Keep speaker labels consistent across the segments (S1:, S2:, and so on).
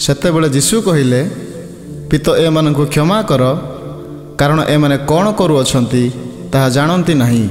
S1: ସେତେବେଳେ ଯୀଶୁ କହିଲେ, ପିତ ଏମାନଙ୍କୁ କ୍ଷମା କର, କାରଣ ଏମାନେ କ'ଣ କରୁଅଛନ୍ତି ତାହା ଜାଣନ୍ତି ନାହିଁ।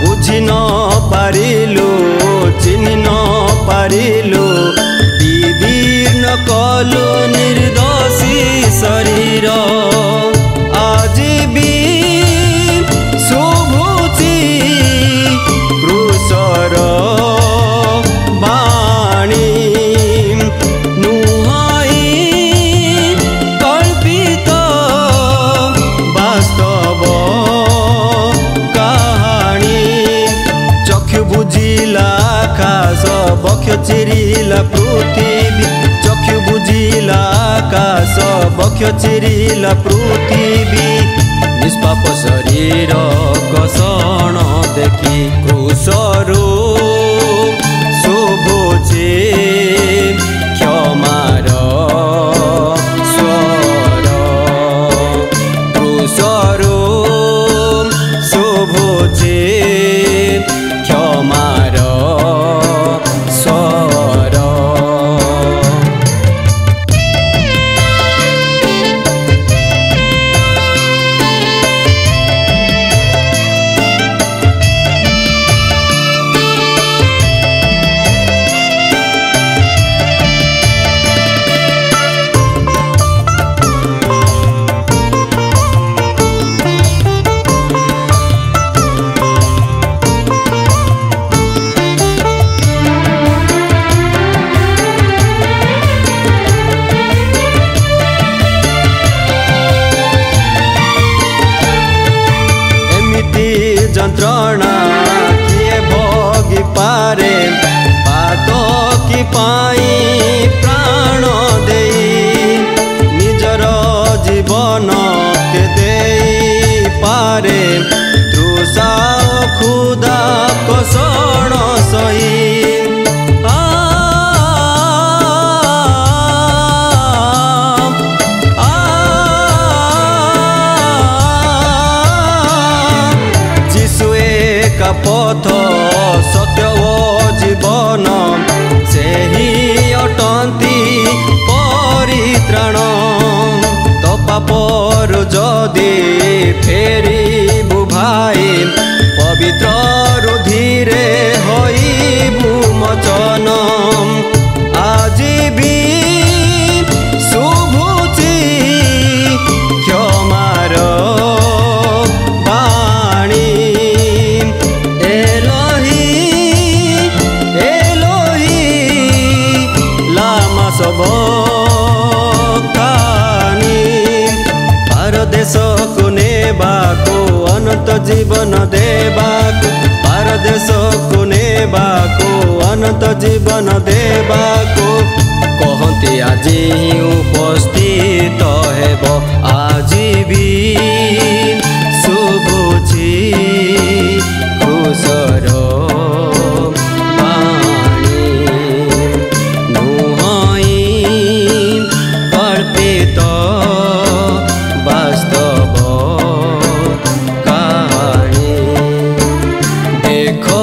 S2: बुझी न पारिलु चिन्ह न पारिलु विदीर्ण कलु निर्दोषी शरीर आज भी शुभुची क्रूसर बाणी नुहाई कल्पित वास्तव बुझिला आकाश बक्ष चिरिला पृथ्वी चक्षु बुझिला आकाश बक्ष चिरिला पृथ्वी निष्पाप शरीर कषण देखि क्रूसरू शुभुचे क्षमार स्वर क्रूसरू शुभुचे क्षमार स्वर। ଯନ୍ତ୍ରଣା କିଏ ଭୋଗି ପାରେ ପାଦ କି ପାଇଁ ପ୍ରାଣ ଦେଇ ନିଜର ଜୀବନ କେ ଦେଇ ପାରେ ତୃଷା ক্ষুধা কষণ সহি যিশু একা পথ সত্য ও জীবন সেই অটন্তি পরিত্রাণ তো পাপর যদি ফেরিবু ভাই পবিত্র রুধিরে হইবু মোচন আজি বি শুভুচি ক্ষমার বাণী এলোহি এলোহি লামা সবকানি পারদেশକୁ ନେବାକୁ ଅନନ୍ତ ଜୀବନ ଦେବାକୁ ପାରଦେଶକୁ ନେବାକୁ ଅନନ୍ତ ଜୀବନ ଦେବାକୁ କହନ୍ତି ଆଜି ଉପସ୍ଥିତ ହେବ ଆଜି ବି ଶୁଭୁଛି ଖୁସର ବାଣୀ ନୁହଁଇ କଳ୍ପିତ বাস্তব কাহিনী দেখো